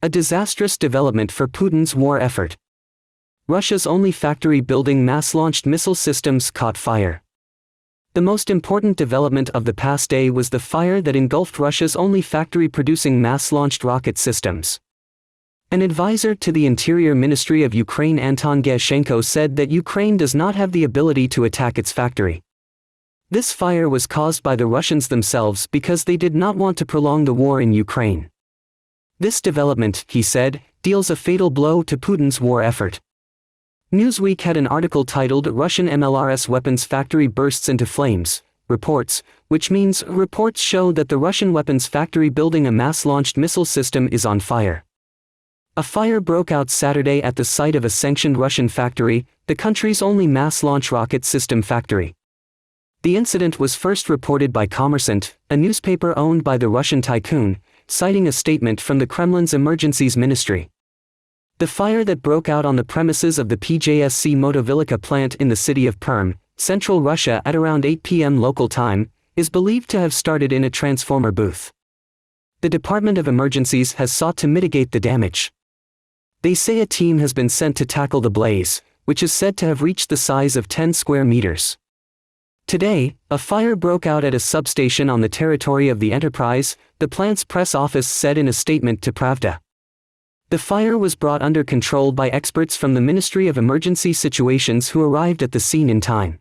A disastrous development for Putin's war effort. Russia's only factory building mass-launched missile systems caught fire. The most important development of the past day was the fire that engulfed Russia's only factory producing mass-launched rocket systems. An advisor to the Interior Ministry of Ukraine, Anton Gashenko, said that Ukraine does not have the ability to attack its factory. This fire was caused by the Russians themselves because they did not want to prolong the war in Ukraine. This development, he said, deals a fatal blow to Putin's war effort. Newsweek had an article titled "Russian MLRS Weapons Factory Bursts into Flames," reports, which means reports show that the Russian weapons factory building a mass-launched missile system is on fire. A fire broke out Saturday at the site of a sanctioned Russian factory, the country's only mass-launch rocket system factory. The incident was first reported by Kommersant, a newspaper owned by the Russian tycoon, citing a statement from the Kremlin's emergencies ministry. The fire that broke out on the premises of the PJSC Motovilica plant in the city of Perm, central Russia at around 8 p.m. local time, is believed to have started in a transformer booth. The Department of Emergencies has sought to mitigate the damage. They say a team has been sent to tackle the blaze, which is said to have reached the size of 10 square meters. Today, a fire broke out at a substation on the territory of the enterprise, the plant's press office said in a statement to Pravda. The fire was brought under control by experts from the Ministry of Emergency Situations who arrived at the scene in time.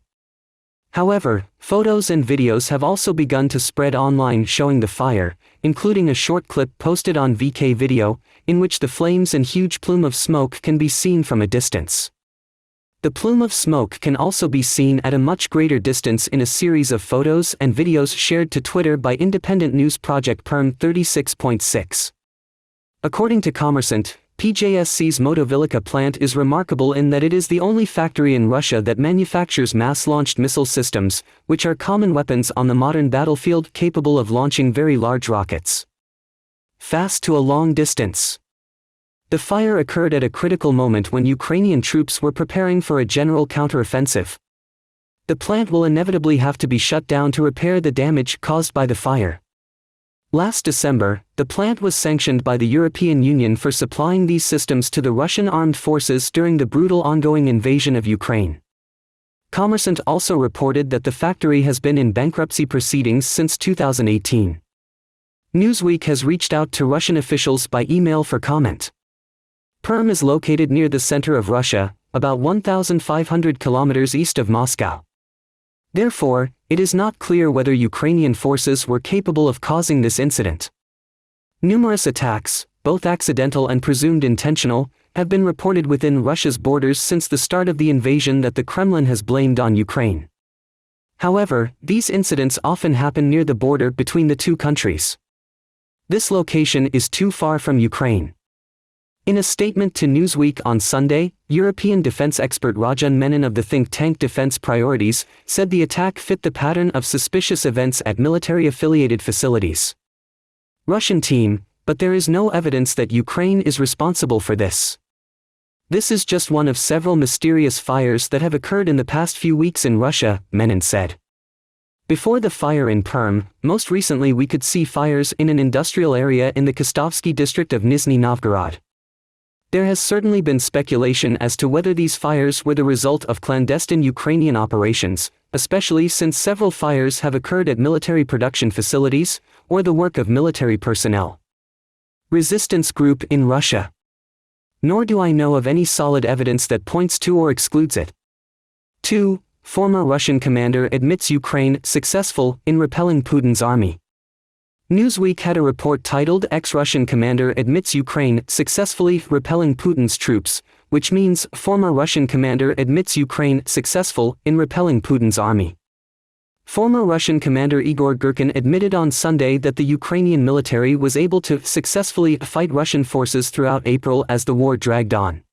However, photos and videos have also begun to spread online showing the fire, including a short clip posted on VK Video, in which the flames and huge plume of smoke can be seen from a distance. The plume of smoke can also be seen at a much greater distance in a series of photos and videos shared to Twitter by independent news project Perm 36.6. According to Kommersant, PJSC's Motovilica plant is remarkable in that it is the only factory in Russia that manufactures mass-launched missile systems, which are common weapons on the modern battlefield capable of launching very large rockets fast to a long distance. The fire occurred at a critical moment when Ukrainian troops were preparing for a general counteroffensive. The plant will inevitably have to be shut down to repair the damage caused by the fire. Last December, the plant was sanctioned by the European Union for supplying these systems to the Russian armed forces during the brutal ongoing invasion of Ukraine. Kommersant also reported that the factory has been in bankruptcy proceedings since 2018. Newsweek has reached out to Russian officials by email for comment. Perm is located near the center of Russia, about 1,500 kilometers east of Moscow. Therefore, it is not clear whether Ukrainian forces were capable of causing this incident. Numerous attacks, both accidental and presumed intentional, have been reported within Russia's borders since the start of the invasion that the Kremlin has blamed on Ukraine. However, these incidents often happen near the border between the two countries. This location is too far from Ukraine. In a statement to Newsweek on Sunday, European defense expert Rajan Menon of the think tank Defense Priorities said the attack fit the pattern of suspicious events at military-affiliated facilities. Russian team, but there is no evidence that Ukraine is responsible for this. This is just one of several mysterious fires that have occurred in the past few weeks in Russia, Menon said. Before the fire in Perm, most recently we could see fires in an industrial area in the Kostovsky district of Nizhny Novgorod. There has certainly been speculation as to whether these fires were the result of clandestine Ukrainian operations, especially since several fires have occurred at military production facilities, or the work of military personnel. Resistance group in Russia. Nor do I know of any solid evidence that points to or excludes it. 2. Former Russian commander admits Ukraine successful in repelling Putin's army. Newsweek had a report titled "Ex-Russian Commander Admits Ukraine Successfully Repelling Putin's Troops," which means former Russian commander admits Ukraine successful in repelling Putin's army. Former Russian commander Igor Girkin admitted on Sunday that the Ukrainian military was able to successfully fight Russian forces throughout April as the war dragged on.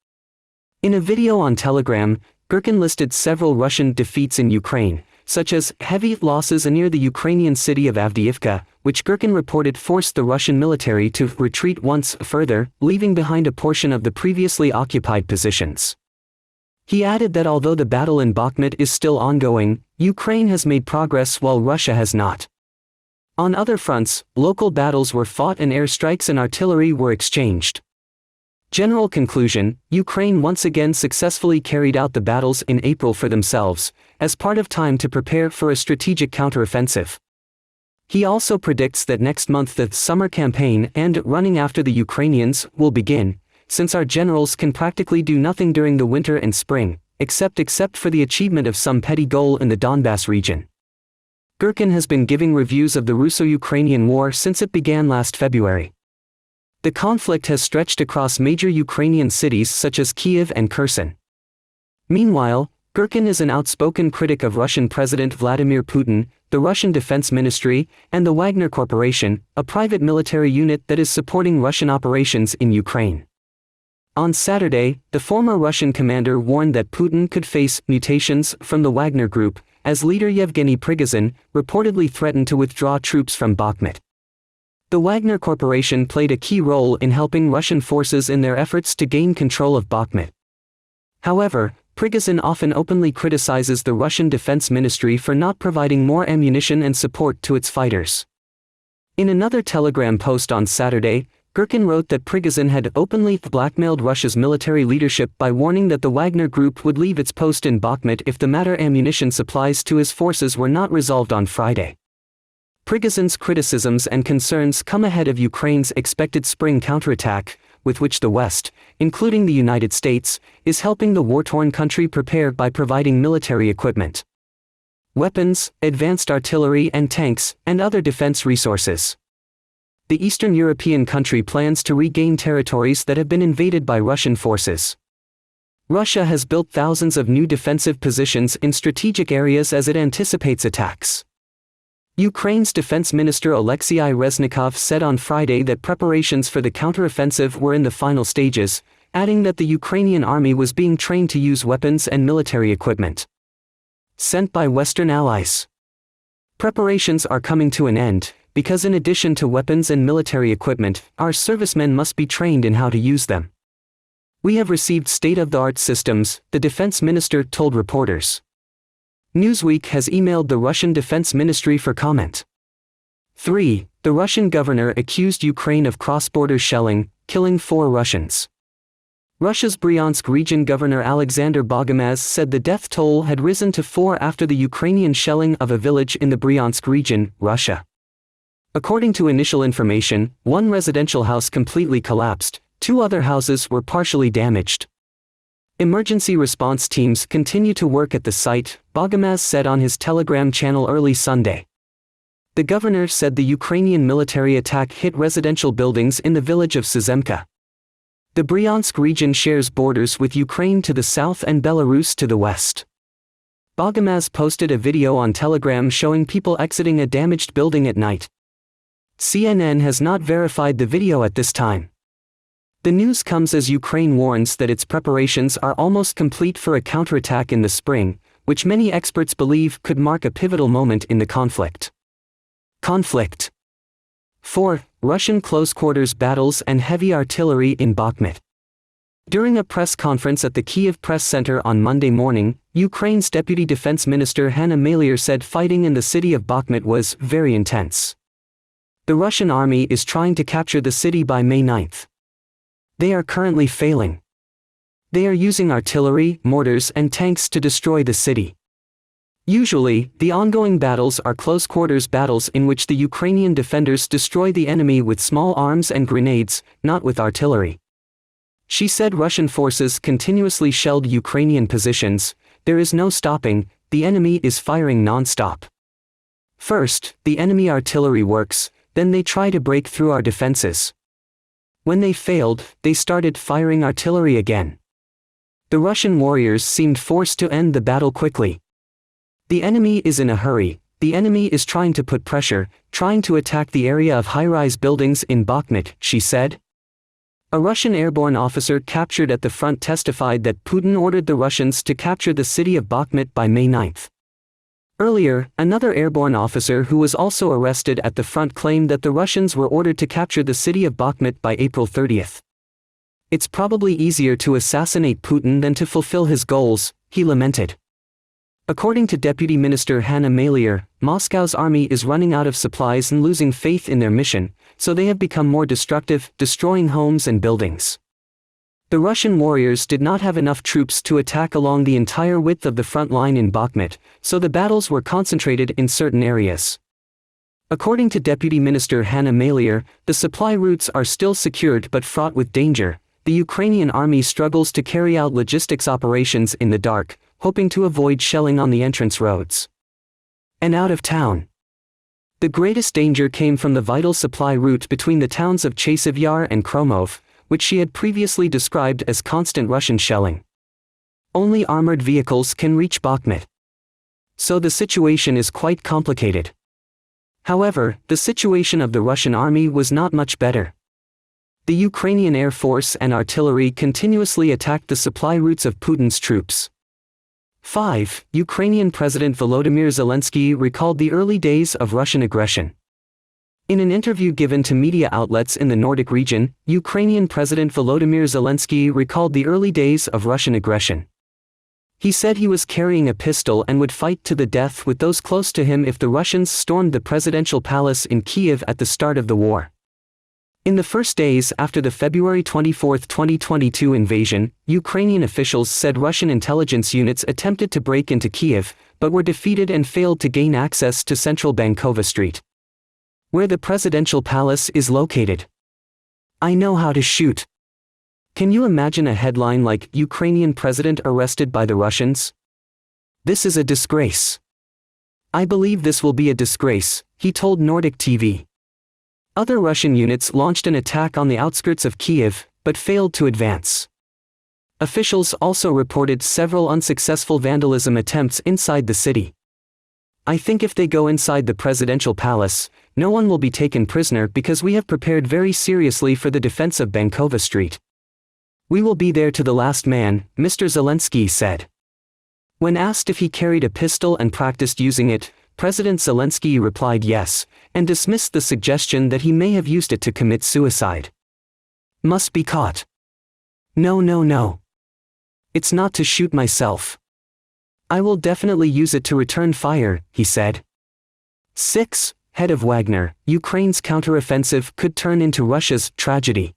In a video on Telegram, Girkin listed several Russian defeats in Ukraine, such as heavy losses near the Ukrainian city of Avdiivka, which Girkin reported forced the Russian military to retreat once further, leaving behind a portion of the previously occupied positions. He added that although the battle in Bakhmut is still ongoing, Ukraine has made progress while Russia has not. On other fronts, local battles were fought and airstrikes and artillery were exchanged. General conclusion: Ukraine once again successfully carried out the battles in April for themselves, as part of time to prepare for a strategic counteroffensive. He also predicts that next month the summer campaign and running after the Ukrainians will begin, since our generals can practically do nothing during the winter and spring, except for the achievement of some petty goal in the Donbass region. Gherkin has been giving reviews of the Russo-Ukrainian war since it began last February. The conflict has stretched across major Ukrainian cities such as Kyiv and Kherson. Meanwhile, Gherkin is an outspoken critic of Russian President Vladimir Putin, the Russian Defense Ministry, and the Wagner Corporation, a private military unit that is supporting Russian operations in Ukraine. On Saturday, the former Russian commander warned that Putin could face mutations from the Wagner group, as leader Yevgeny Prigozhin reportedly threatened to withdraw troops from Bakhmut. The Wagner Corporation played a key role in helping Russian forces in their efforts to gain control of Bakhmut. However, Prigozhin often openly criticizes the Russian Defense Ministry for not providing more ammunition and support to its fighters. In another Telegram post on Saturday, Gherkin wrote that Prigozhin had openly blackmailed Russia's military leadership by warning that the Wagner group would leave its post in Bakhmut if the matter ammunition supplies to his forces were not resolved on Friday. Prigozhin's criticisms and concerns come ahead of Ukraine's expected spring counterattack, with which the West, including the United States, is helping the war-torn country prepare by providing military equipment, weapons, advanced artillery and tanks, and other defense resources. The Eastern European country plans to regain territories that have been invaded by Russian forces. Russia has built thousands of new defensive positions in strategic areas as it anticipates attacks. Ukraine's defense minister Alexei Reznikov said on Friday that preparations for the counteroffensive were in the final stages, adding that the Ukrainian army was being trained to use weapons and military equipment sent by Western allies. Preparations are coming to an end, because in addition to weapons and military equipment, our servicemen must be trained in how to use them. We have received state-of-the-art systems, the defense minister told reporters. Newsweek has emailed the Russian Defense Ministry for comment. 3. The Russian governor accused Ukraine of cross-border shelling, killing 4 Russians. Russia's Bryansk region governor Alexander Bogomaz said the death toll had risen to 4 after the Ukrainian shelling of a village in the Bryansk region, Russia. According to initial information, 1 residential house completely collapsed, 2 other houses were partially damaged. Emergency response teams continue to work at the site, Bogomaz said on his Telegram channel early Sunday. The governor said the Ukrainian military attack hit residential buildings in the village of Syzemka. The Bryansk region shares borders with Ukraine to the south and Belarus to the west. Bogomaz posted a video on Telegram showing people exiting a damaged building at night. CNN has not verified the video at this time. The news comes as Ukraine warns that its preparations are almost complete for a counterattack in the spring, which many experts believe could mark a pivotal moment in the conflict. 4. Russian close-quarters battles and heavy artillery in Bakhmut. During a press conference at the Kyiv Press Center on Monday morning, Ukraine's Deputy Defense Minister Hanna Maliar said fighting in the city of Bakhmut was very intense. The Russian army is trying to capture the city by May 9th. They are currently failing. They are using artillery, mortars and tanks to destroy the city. Usually, the ongoing battles are close-quarters battles in which the Ukrainian defenders destroy the enemy with small arms and grenades, not with artillery. She said Russian forces continuously shelled Ukrainian positions. There is no stopping, the enemy is firing non-stop. First, the enemy artillery works, then they try to break through our defenses. When they failed, they started firing artillery again. The Russian warriors seemed forced to end the battle quickly. The enemy is in a hurry, the enemy is trying to put pressure, trying to attack the area of high-rise buildings in Bakhmut, she said. A Russian airborne officer captured at the front testified that Putin ordered the Russians to capture the city of Bakhmut by May 9th. Earlier, another airborne officer who was also arrested at the front claimed that the Russians were ordered to capture the city of Bakhmut by April 30th. It's probably easier to assassinate Putin than to fulfill his goals, he lamented. According to Deputy Minister Hanna Maliar, Moscow's army is running out of supplies and losing faith in their mission, so they have become more destructive, destroying homes and buildings. The Russian warriors did not have enough troops to attack along the entire width of the front line in Bakhmut, so the battles were concentrated in certain areas. According to Deputy Minister Hanna Maliar, the supply routes are still secured but fraught with danger. The Ukrainian army struggles to carry out logistics operations in the dark, hoping to avoid shelling on the entrance roads. And out of town. The greatest danger came from the vital supply route between the towns of Chasiv Yar and Kromov, which she had previously described as constant Russian shelling. Only armored vehicles can reach Bakhmut. So the situation is quite complicated. However, the situation of the Russian army was not much better. The Ukrainian Air Force and artillery continuously attacked the supply routes of Putin's troops. 5. Ukrainian President Volodymyr Zelensky recalled the early days of Russian aggression. In an interview given to media outlets in the Nordic region, Ukrainian President Volodymyr Zelensky recalled the early days of Russian aggression. He said he was carrying a pistol and would fight to the death with those close to him if the Russians stormed the presidential palace in Kyiv at the start of the war. In the first days after the February 24, 2022 invasion, Ukrainian officials said Russian intelligence units attempted to break into Kyiv, but were defeated and failed to gain access to central Bankova Street, where the presidential palace is located. I know how to shoot. Can you imagine a headline like Ukrainian president arrested by the Russians? This is a disgrace. I believe this will be a disgrace, he told Nordic TV. Other Russian units launched an attack on the outskirts of Kyiv, but failed to advance. Officials also reported several unsuccessful vandalism attempts inside the city. I think if they go inside the presidential palace, no one will be taken prisoner because we have prepared very seriously for the defense of Bankova Street. We will be there to the last man, Mr. Zelensky said. When asked if he carried a pistol and practiced using it, President Zelensky replied yes, and dismissed the suggestion that he may have used it to commit suicide. Must be caught. No. It's not to shoot myself. I will definitely use it to return fire, he said. 6. Head of Wagner, Ukraine's counteroffensive could turn into Russia's tragedy.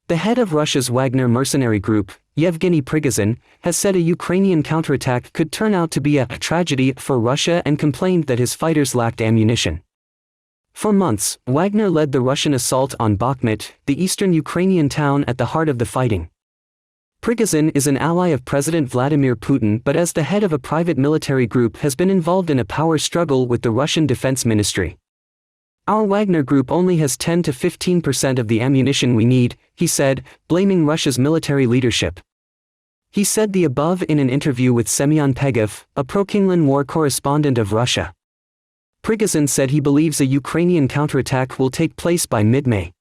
The head of Russia's Wagner mercenary group, Yevgeny Prigozhin, has said a Ukrainian counterattack could turn out to be a tragedy for Russia and complained that his fighters lacked ammunition. For months, Wagner led the Russian assault on Bakhmut, the eastern Ukrainian town at the heart of the fighting. Prigozhin is an ally of President Vladimir Putin but as the head of a private military group has been involved in a power struggle with the Russian Defense Ministry. Our Wagner group only has 10 to 15% of the ammunition we need, he said, blaming Russia's military leadership. He said the above in an interview with Semyon Pegov, a pro-Kremlin war correspondent of Russia. Prigozhin said he believes a Ukrainian counterattack will take place by mid-May.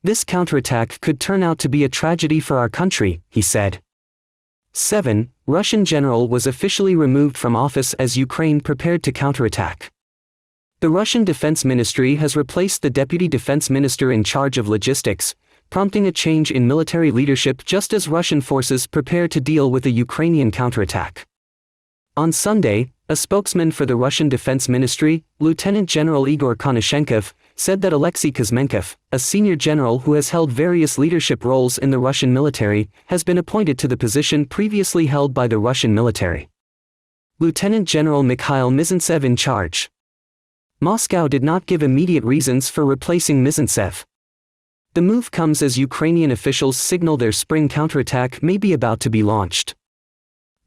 This counterattack could turn out to be a tragedy for our country, he said. 7. Russian general was officially removed from office as Ukraine prepared to counterattack. The Russian Defense Ministry has replaced the Deputy Defense Minister in charge of logistics, prompting a change in military leadership just as Russian forces prepare to deal with a Ukrainian counterattack. On Sunday, a spokesman for the Russian Defense Ministry, Lieutenant General Igor Konashenkov, said that Alexei Kuzmenkov, a senior general who has held various leadership roles in the Russian military, has been appointed to the position previously held by the Russian military. Lieutenant General Mikhail Mizintsev in charge. Moscow did not give immediate reasons for replacing Mizintsev. The move comes as Ukrainian officials signal their spring counterattack may be about to be launched.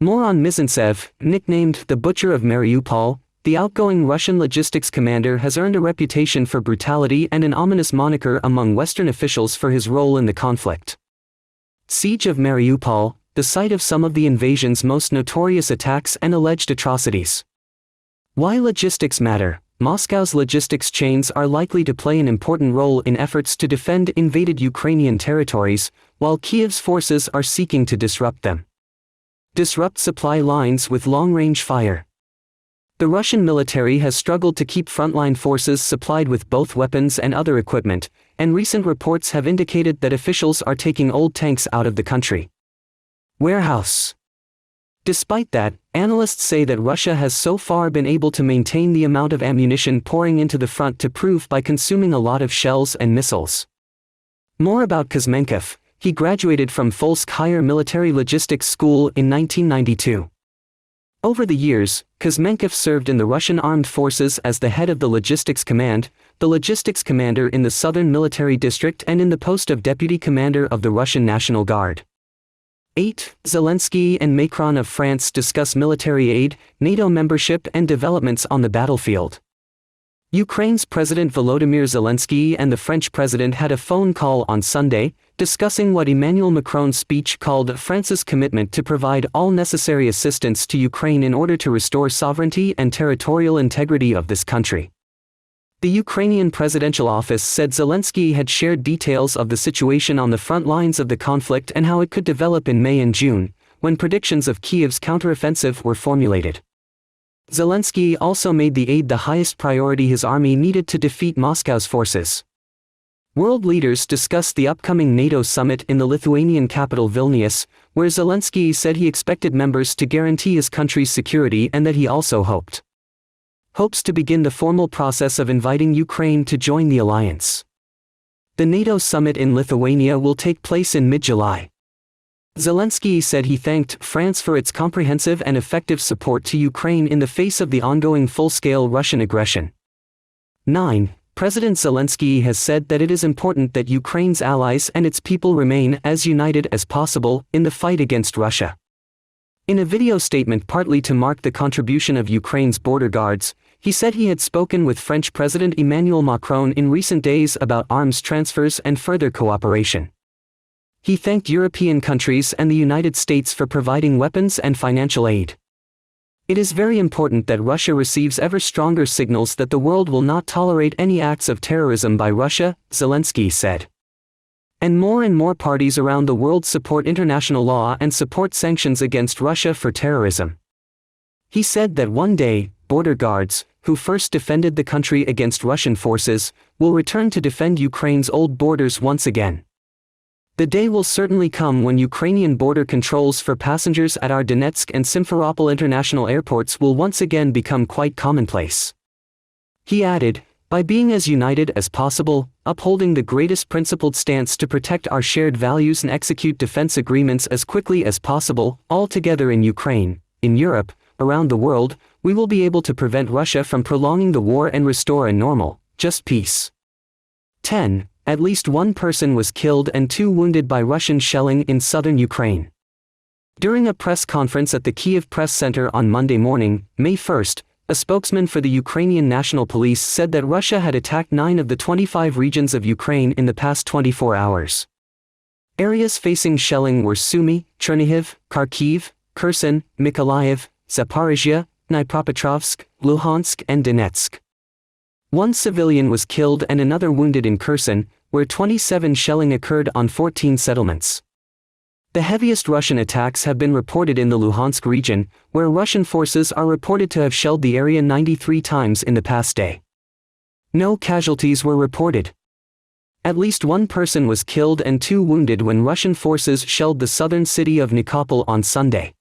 More on Mizintsev, nicknamed the Butcher of Mariupol, the outgoing Russian logistics commander has earned a reputation for brutality and an ominous moniker among Western officials for his role in the conflict. Siege of Mariupol, the site of some of the invasion's most notorious attacks and alleged atrocities. Why logistics matter? Moscow's logistics chains are likely to play an important role in efforts to defend invaded Ukrainian territories, while Kyiv's forces are seeking to disrupt them. Disrupt supply lines with long-range fire. The Russian military has struggled to keep frontline forces supplied with both weapons and other equipment, and recent reports have indicated that officials are taking old tanks out of the country. Warehouse. Despite that, analysts say that Russia has so far been able to maintain the amount of ammunition pouring into the front to prove by consuming a lot of shells and missiles. More about Kuzmenkov. He graduated from Volsk Higher Military Logistics School in 1992. Over the years, Kuzmenkov served in the Russian Armed Forces as the head of the Logistics Command, the logistics commander in the Southern Military District, and in the post of deputy commander of the Russian National Guard. 8. Zelensky and Macron of France discuss military aid, NATO membership, and developments on the battlefield. Ukraine's President Volodymyr Zelensky and the French president had a phone call on Sunday, discussing what Emmanuel Macron's speech called France's commitment to provide all necessary assistance to Ukraine in order to restore sovereignty and territorial integrity of this country. The Ukrainian presidential office said Zelensky had shared details of the situation on the front lines of the conflict and how it could develop in May and June, when predictions of Kyiv's counteroffensive were formulated. Zelensky also made the aid the highest priority his army needed to defeat Moscow's forces. World leaders discussed the upcoming NATO summit in the Lithuanian capital Vilnius, where Zelensky said he expected members to guarantee his country's security and that he also hopes to begin the formal process of inviting Ukraine to join the alliance. The NATO summit in Lithuania will take place in mid-July. Zelensky said he thanked France for its comprehensive and effective support to Ukraine in the face of the ongoing full-scale Russian aggression. 9. President Zelensky has said that it is important that Ukraine's allies and its people remain as united as possible in the fight against Russia. In a video statement partly to mark the contribution of Ukraine's border guards, he said he had spoken with French President Emmanuel Macron in recent days about arms transfers and further cooperation. He thanked European countries and the United States for providing weapons and financial aid. It is very important that Russia receives ever stronger signals that the world will not tolerate any acts of terrorism by Russia, Zelensky said. And more parties around the world support international law and support sanctions against Russia for terrorism. He said that one day, border guards, who first defended the country against Russian forces, will return to defend Ukraine's old borders once again. The day will certainly come when Ukrainian border controls for passengers at our Donetsk and Simferopol international airports will once again become quite commonplace. He added, by being as united as possible, upholding the greatest principled stance to protect our shared values and execute defense agreements as quickly as possible, all together in Ukraine, in Europe, around the world, we will be able to prevent Russia from prolonging the war and restore a normal, just peace. 10. At least one person was killed and 2 wounded by Russian shelling in southern Ukraine. During a press conference at the Kyiv Press Center on Monday morning, May 1, a spokesman for the Ukrainian National Police said that Russia had attacked 9 of the 25 regions of Ukraine in the past 24 hours. Areas facing shelling were Sumy, Chernihiv, Kharkiv, Kherson, Mykolaiv, Zaporizhia, Dnipropetrovsk, Luhansk, and Donetsk. 1 civilian was killed and another wounded in Kherson, where 27 shelling occurred on 14 settlements. The heaviest Russian attacks have been reported in the Luhansk region, where Russian forces are reported to have shelled the area 93 times in the past day. No casualties were reported. At least 1 person was killed and 2 wounded when Russian forces shelled the southern city of Nikopol on Sunday.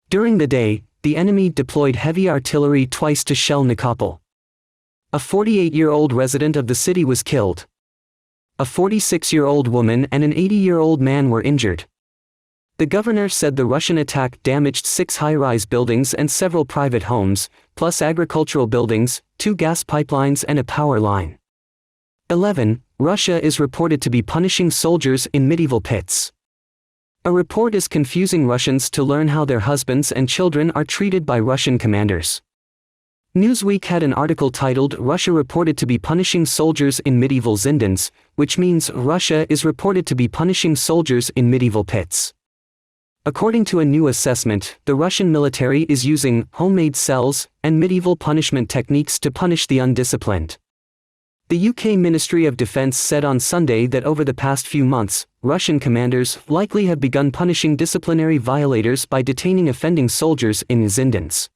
During the day, the enemy deployed heavy artillery twice to shell Nikopol. A 48-year-old resident of the city was killed. A 46-year-old woman and an 80-year-old man were injured. The governor said the Russian attack damaged 6 high-rise buildings and several private homes, plus agricultural buildings, 2 gas pipelines and a power line. 11. Russia is reported to be punishing soldiers in medieval pits. A report is confusing Russians to learn how their husbands and children are treated by Russian commanders. Newsweek had an article titled Russia reported to be punishing soldiers in medieval zindans, which means Russia is reported to be punishing soldiers in medieval pits. According to a new assessment, the Russian military is using homemade cells and medieval punishment techniques to punish the undisciplined. The UK Ministry of Defence said on Sunday that over the past few months, Russian commanders likely have begun punishing disciplinary violators by detaining offending soldiers in zindans.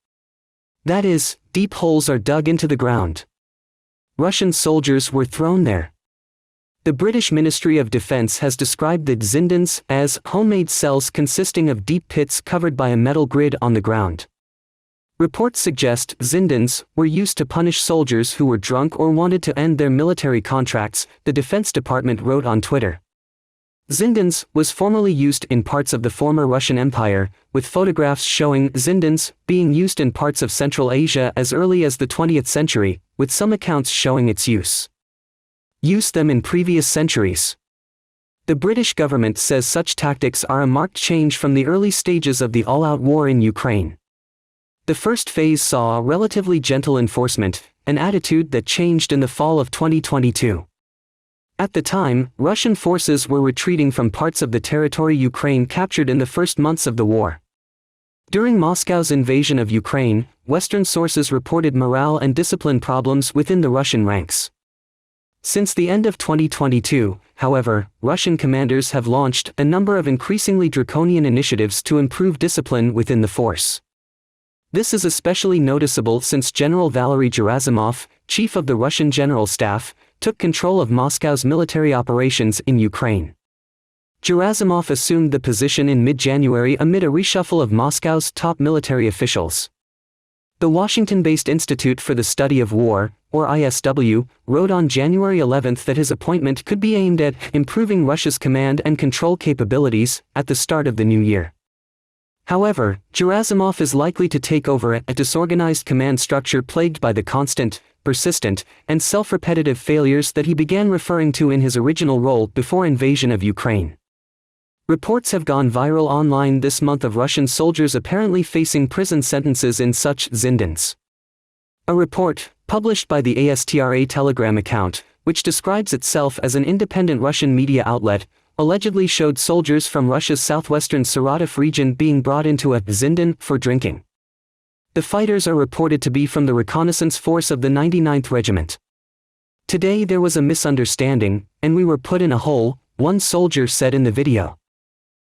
That is, deep holes are dug into the ground. Russian soldiers were thrown there. The British Ministry of Defence has described the zindans as homemade cells consisting of deep pits covered by a metal grid on the ground. Reports suggest zindans were used to punish soldiers who were drunk or wanted to end their military contracts, the Defense Department wrote on Twitter. Zindans was formerly used in parts of the former Russian Empire, with photographs showing Zindans being used in parts of Central Asia as early as the 20th century, with some accounts showing its use. Used them in previous centuries. The British government says such tactics are a marked change from the early stages of the all-out war in Ukraine. The first phase saw a relatively gentle enforcement, an attitude that changed in the fall of 2022. At the time, Russian forces were retreating from parts of the territory Ukraine captured in the first months of the war. During Moscow's invasion of Ukraine, Western sources reported morale and discipline problems within the Russian ranks. Since the end of 2022, however, Russian commanders have launched a number of increasingly draconian initiatives to improve discipline within the force. This is especially noticeable since General Valery Gerasimov, chief of the Russian General Staff, took control of Moscow's military operations in Ukraine. Gerasimov assumed the position in mid-January amid a reshuffle of Moscow's top military officials. The Washington-based Institute for the Study of War, or ISW, wrote on January 11 that his appointment could be aimed at improving Russia's command and control capabilities at the start of the new year. However, Gerasimov is likely to take over a disorganized command structure plagued by the constant, persistent, and self-repetitive failures that he began referring to in his original role before invasion of Ukraine. Reports have gone viral online this month of Russian soldiers apparently facing prison sentences in such zindans. A report, published by the ASTRA Telegram account, which describes itself as an independent Russian media outlet, allegedly showed soldiers from Russia's southwestern Saratov region being brought into a zindan for drinking. The fighters are reported to be from the reconnaissance force of the 99th Regiment. "Today there was a misunderstanding, and we were put in a hole," one soldier said in the video.